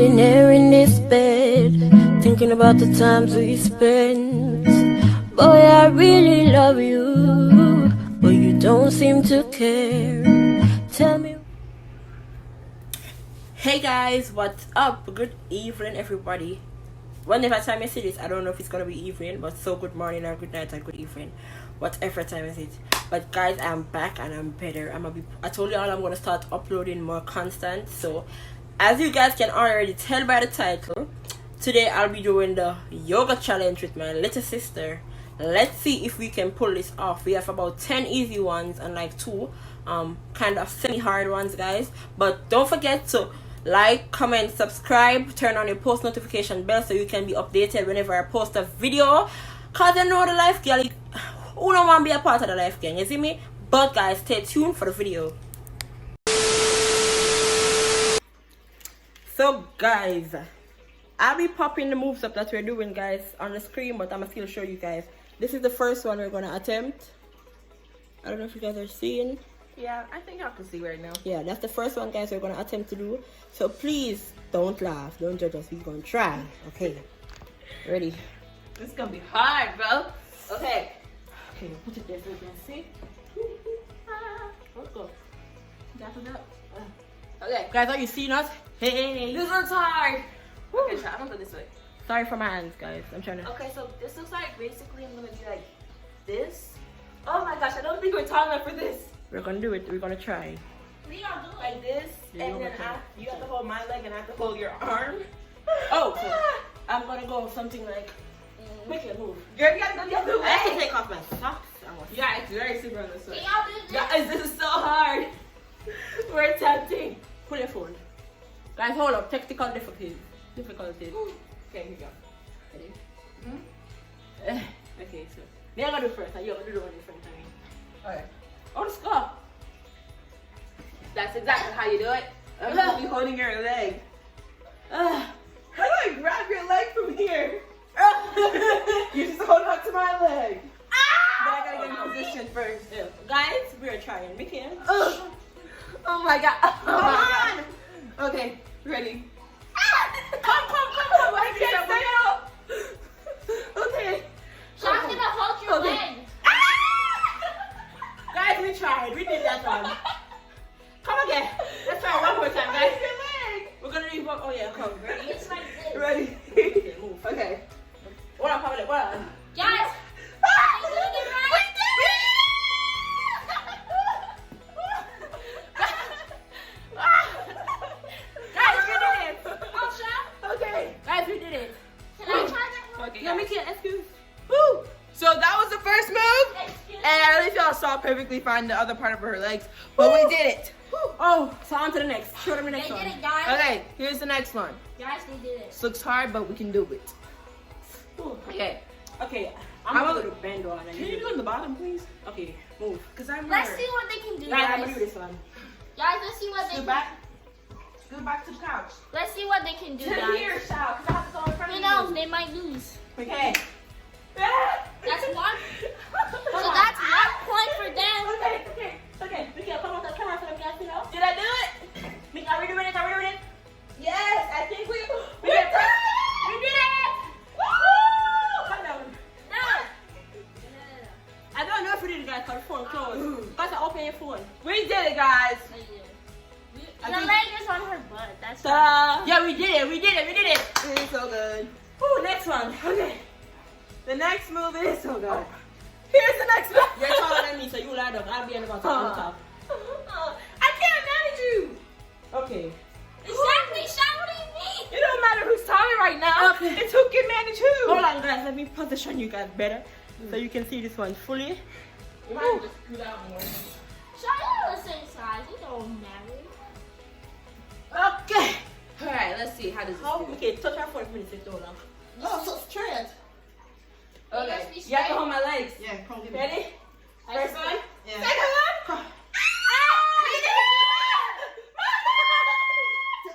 Sitting here in this bed, thinking about the times we spent. Boy, I really love you, but you don't seem to care. Tell me. Hey guys, what's up? Good evening, everybody. Whenever time I see this, I don't know if it's gonna be evening, but so good morning or good night or good evening, whatever time is it. But guys, I'm back and I'm better. I told you all I'm gonna start uploading more constant. So as you guys can already tell by the title, today I'll be doing the yoga challenge with my little sister. Let's see if we can pull this off. We have about 10 easy ones and like 2 kind of semi-hard ones, guys. But don't forget to like, comment, subscribe, turn on your post notification bell so you can be updated whenever I post a video. Cause you know the life gang, who don't want to be a part of the life gang, you see me? But guys, stay tuned for the video. So guys, I'll be popping the moves up that we're doing, guys, on the screen, but I'm gonna still show you guys. This is the first one we're gonna attempt. I don't know if you guys are seeing. Yeah, I think I can see right now. Yeah, that's the first one, guys, we're gonna attempt to do. So please don't laugh, don't judge us. We're gonna try. Okay, ready? This is gonna be hard, bro. Okay, put it there so you can see. Let's go. Got it up. Okay, guys, are you seeing us? Hey, This looks hard. Okay, try. I'm gonna put this way. sorry for my hands, guys. I'm trying to. Okay, so this looks like basically I'm gonna be like this. Oh my gosh, I don't think we're tall enough for this. We're gonna do it. We're gonna try. We gonna do like this, Yeah, and then you have to hold my leg, and I have to hold your arm. Oh, so I'm gonna go something like. Make it move. Girl, you gotta do I have to it. take off my socks. Yeah, it's very super on this way. Can y'all do this? Guys, this is so hard. We're attempting. Pull your phone. Guys, hold up. Technical difficulties. Okay, here you go. Ready? Mm-hmm. Okay, so me I'm gonna do first. You're gonna do the one in front of me. Alright. Oh, let's go. That's exactly how you do it. I'm gonna be holding your leg. How do I grab your leg from here? You just hold on to my leg. But I gotta get in position first. Yeah. Guys, we're trying. We can. Oh my god. Come on. Okay, ready. Come. I can't stay up. Okay. Shaw's gonna hold your Okay. leg. Guys, we tried. We did that one. Come again. Let's try one more time, guys. Your leg. We're gonna leave one. Oh yeah, come. Ready? It's like this. Ready. Okay, move. Okay. What up, Pablo? What up? Guys, We did it right? Guys, we did it. Oh, Shaw, Okay. Guys, we did it. can I try that one? Okay. No, we can't. Excuse. Woo. So that was the first move. Excuse And at least y'all saw perfectly fine the other part of her legs. But we did it. Oh, so on to the next. Show them the They next did one. it, guys. Okay, here's the next one. Guys, they did it. This looks hard, but we can do it. Okay. Okay, I'm How gonna about- do the bend one. And Can you do it in the bottom, please? Okay, move. Because I'm Let's see what they can do, Guys, I'm gonna do guys. this one. Guys, let's see what they Scoot can. back. Scoot back to the couch. Let's see what they can do, To guys. here, Shal, because I have to go in front Who of knows? you. They might lose. Okay. That's one. So that's 1 point for them. Okay. We can come on the camera for them guys, you know? Did I do it? Are we doing it? Are we doing it? Yes, I think we did did it. We did it. Woo! Calm down. No. I don't know if we did it, guys, because the phone closed. Guys, open your phone. We did it, guys. The leg is on her butt. That's Yeah, we did it. We did it. It is so good. Woo, next one. Okay. The next move is so good. Here's the next one. You're taller than me, so you lie down. I'll be on the bottom. On top. I can't manage you. Okay. exactly. Shaq, what do you mean? It don't matter who's taller right now. Okay. It's who can manage who. Hold on, guys. Let me position you guys better so you can see this one fully. You might just scoot out more. Shaq, you're the same size. It don't matter. Okay. All right, let's see. How does this How? feel? Okay, touch our phone for a minute. Hold on. Oh, so straight. Let's Okay. be You have to straight. hold my legs. Yeah, come give me. Ready? First one. Yeah. Second one.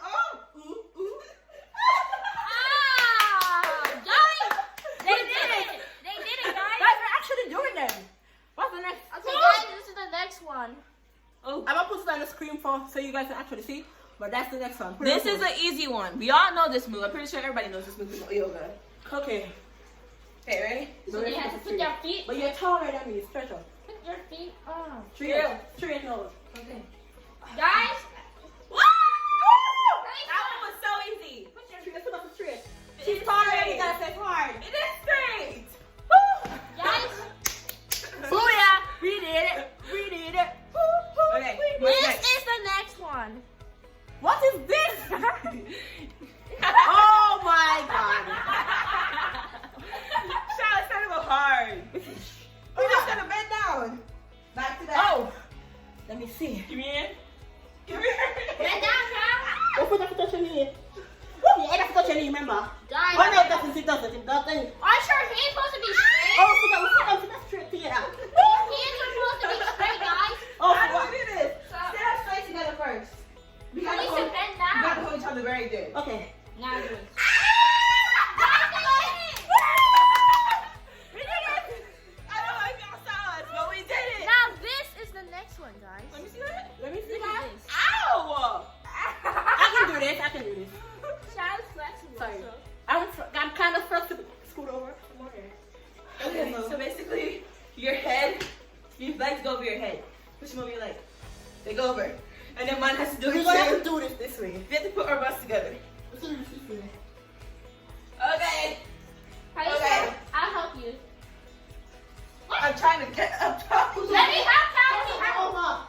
Oh, Guys, they did it. They did it, guys. Guys, we're actually doing them. What's the next? Okay, guys, this is the next one. Oh. I'm gonna put it on the screen for so you guys can actually see. But that's the next one. This is an easy one. We all know this move. I'm pretty sure everybody knows this move in yoga. Okay. Okay, ready? So you have to put your feet. But you're taller than me. Stretch up. Put your feet on. Straight nose. Okay. Guys. That one was so easy. Put your feet up straight. She's taller straight. than me. That's it hard. It is straight. Guys. Booyah! We did it. We did it. Okay, This what's next? is the next one. What is this? Oh my god. Charlotte's trying to go hard. We just gotta bend down. Back to that. Oh. Let me see. Give me in. Give me in. Bend down, now. Your foot have to touch your knee. Your head have to touch your knee, remember? Guys. Oh no, it doesn't. It doesn't. It doesn't. Aren't your hands supposed to be straight? Oh, sit down straight together. Your hands are supposed to be straight, guys. Oh, How do what? we do this? Stand up straight together first. We You gotta need to hold, bend we gotta down. hold each other very good. Okay. Now do it. We did it! I don't know if y'all saw us, but we did it! Now this is the next one, guys. Let me see that. Let me see Look that. at this. Ow! I can do this. I can do this. Child's flexible. Sorry. So. I'm kind of first to scoot over. Okay, so basically, your head, your legs go over your head. Push them over your leg. They go over. And then mine has to do We're it gonna have too. to do this way. We have to put our butts together. Let's do this way. Okay. How Okay. I'll help you. I'm trying to get up top. Let me help you. Hold on.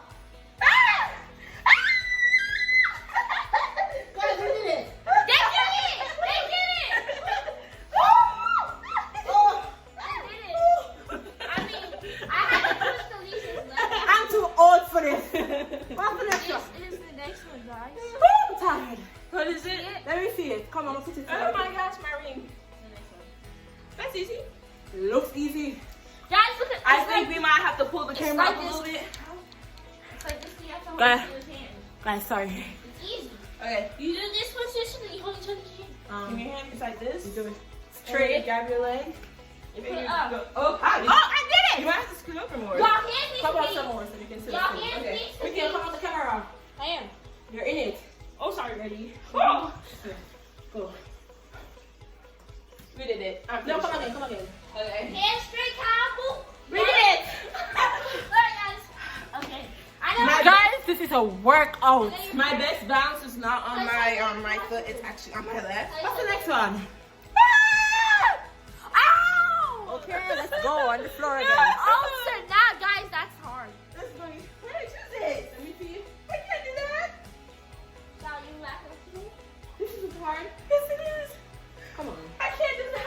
Guys, we did it. They did it. They did it. Oh, They did it. I mean, I had to push the Lisa's leg. I'm too old for this. What's the next one? This is the next one, guys. I'm tired. What is it? Let me see it. Come on, let's put it Oh my gosh, my ring. The next one. That's easy. Looks easy. Guys, look at. I it's think like, we might have to pull the camera like up a this. little bit. It's like this. You have to hold Guys. it with your hand. Guys, sorry. It's easy. Okay. You do this position and you hold each other's hand. Give me your hand beside this. You do it. Straight. Grab your leg. You put it up. Oh, hi. Oh, I did You it. might have to scoot over more. Your hands need Come to on, be. some more so you can see Your the hands Okay. need to We be. can come on the camera. I am. You're in it. Oh, sorry, ready. Oh. Go. We did it. No, come again, come again. Okay. Hands straight, Kyle. We did it. Alright, guys. Okay. I know. Guys, this is a workout. My best bounce is not on my foot. It's actually on my left. What's the next one? Ow! Okay, let's go on the floor again. Oh, sir, now, guys, that's hard. This is going. Where did you choose it? Let me see. I can't do that. Now you laugh at me. This is hard. Yes, it is. Come on. I can't do that.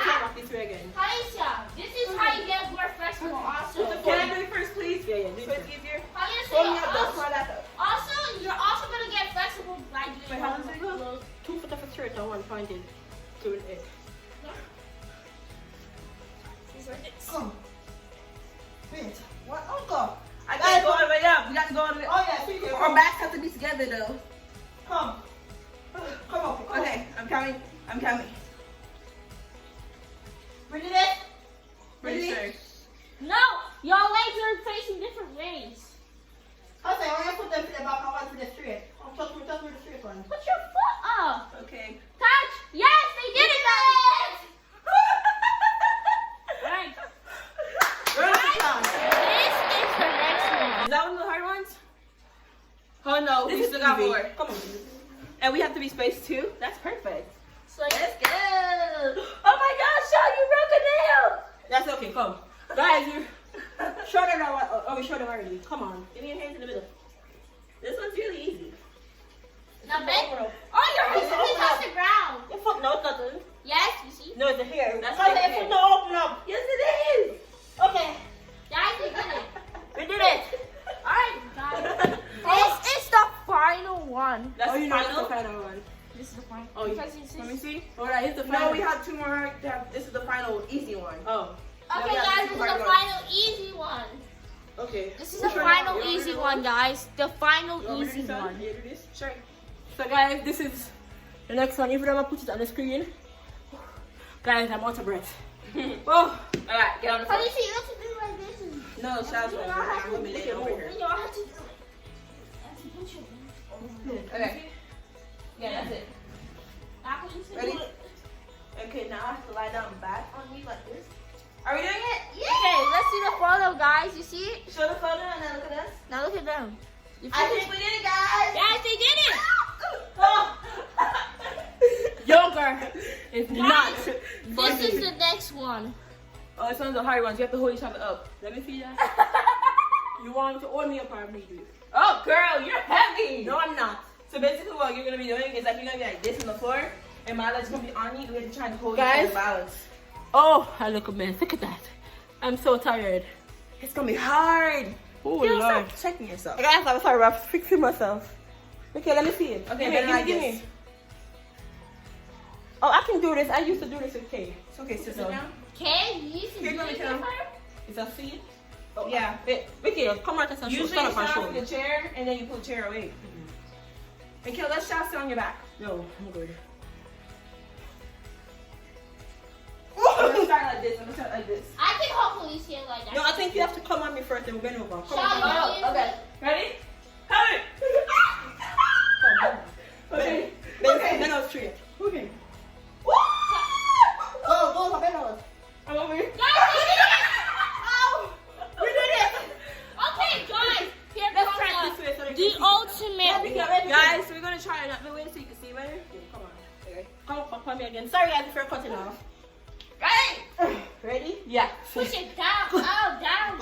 Come on, this way again. Aisha, this is how you get more flexible. Also, Can I do it first, please? Yeah, yeah, So it's easier. Aisha, Hold me up, though. Hold that up. also, you're also gonna get flexible by doing Wait, how does it go? clothes. 2 foot of a straight and 1 pointed to it. Come. Wait. What? Uncle. I can't go all the way up. We got to go all the way up. Oh yeah, so you can Our backs have to be together, though. come. Come on. Okay, I'm coming. I'm coming. We did it. Pretty Ready? sure. No, your legs are facing different ways. I say, when I put them to the back, I want to the straight. Touch me the straight one. Put your foot up. Okay. Touch. Yes, they did it, guys. Right. This is the next one. Is that one of the hard ones? Oh no, we This still is got easy. more. Come on. And we have to be spaced too? That's perfect. So like, Let's go. Oh my gosh, Sean, you broke a nail. That's okay, come. Guys, you shorter than what? Oh, we shorter already. Come on. Give me your hands in the middle. This one's really easy. now bend. Open up. Oh, your hands Open need to touch up. the ground. Your foot, no, it doesn't. Yes, you see. No, it's here. That's Guys, right your here. foot, no, open up. Yes, it is. Okay, Guys, we did it. we did it. Alright, guys. This is the final one. That's Oh, you know it's final. the final one. This is the final. Oh, you- Because it's Let me see. All right, here's the final. No, we had two more. This is the final easy one. Oh, Okay, Yeah, guys, this this is is the the hard final easy one. okay. This is the final easy one, guys. The final You want me to easy do this one. You do this? Sure. So guys, this is the next one. If you don't put it on the screen, guys, I'm out of breath. Oh, Alright, get on the How do floor. you see? You have to do like this. No, Shaz, You I'm don't have gonna to lay do over it. here. You don't have to do it. You have to put your Okay. Yeah, that's it. Ready? Okay, now I have to lie down back on me like this. Are we doing it? Yeah! Okay, let's see the photo, guys. You see it? Show the photo and then look at us. Now look at them. You I think we did it, guys! Guys, they did it! Yogurt is not. This is the next one. Oh, this one's a hard one. So you have to hold each other up. Let me see that. You want to hold me up or me do it? Oh, girl, you're heavy! No, I'm not. So basically what you're going to be doing is like you're going to be like this on the floor and my leg's going to be on you. We're going to try and hold you Guys. for balance. Oh, I look a mess. Look at that. I'm so tired. It's going to be hard. Oh, Girl, Lord. stop checking yourself. Guys, I'm sorry. I'm fixing myself. Okay, let me see it. Okay, give then me, like give this. me. Oh, I can do this. I used to do this with Kay. It's okay, sit down. Okay, you used to Here, do let me it tell. before? Is that seat? Oh, yeah. Vicky, come on, that's a Usually stand you up my start off with shoulder. the chair and then you pull the chair away. And Kill, let's shot sit on your back. No, I'm good. I'm gonna start like this. I'm gonna start like this. I can hopefully see it like that. No, I think you have to come on me first and bend over. Come Shalii, on. you Okay. Ready? Have it. Okay. Bend over straight. Okay. Go, bend over. I'm over here. Guys, we did it! Oh, we did it. Okay, guys, here Let's comes practice this so they the can see. ultimate. Guys, we're gonna try it out the way so you can see better. Come on. Okay. Come on me again. Sorry guys if you're cutting off. Ready? Ready? Yeah. Push it down, down.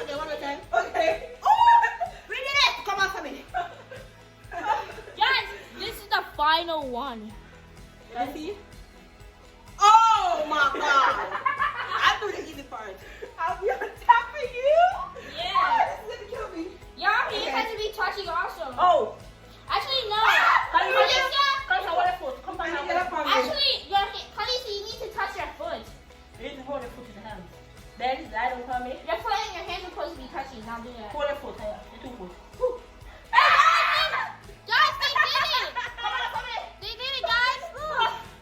Okay, one more time. Okay. We did it! Come on for me. Guys, this is the final one. Let me see. Oh my god! I do the easy part. I'll be on top of you. Yeah. Oh, this is gonna kill me. Your hand has to be touching also. Oh! Actually, no. Come on, Khaleesi, come on, hold your foot. Come on, I need to hold get your up foot. on me. actually, Khaleesi, you need to touch your foot. You need to hold your foot in the hand. Then, I don't come in. Your foot and your hands are supposed to be touching. Now do that. Hold your foot, your two foot. Guys, they did it! They did it, guys!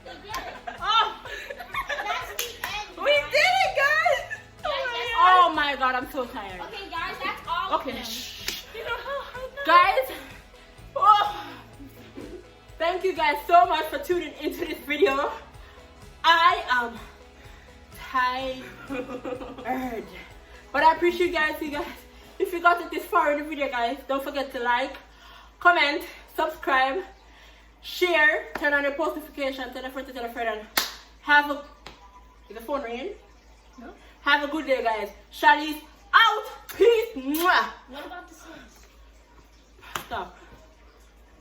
They did it. Oh! That's the end. We did it, guys. Oh my god, I'm so tired. Okay, guys, that's all Okay. of them. Guys, oh, thank you guys so much for tuning into this video. I am tired. But I appreciate you guys. If you got it this far in the video, guys, don't forget to like, comment, subscribe, share, turn on your post notification, tell a friend to tell a friend, and have a... Is the phone ringing? No. Have a good day, guys. Shalii's out. Peace. Mwah. What about the songs? Stop.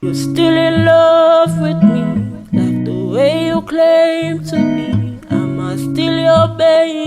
You're still in love with me, like the way you claim to be. Am I still your baby?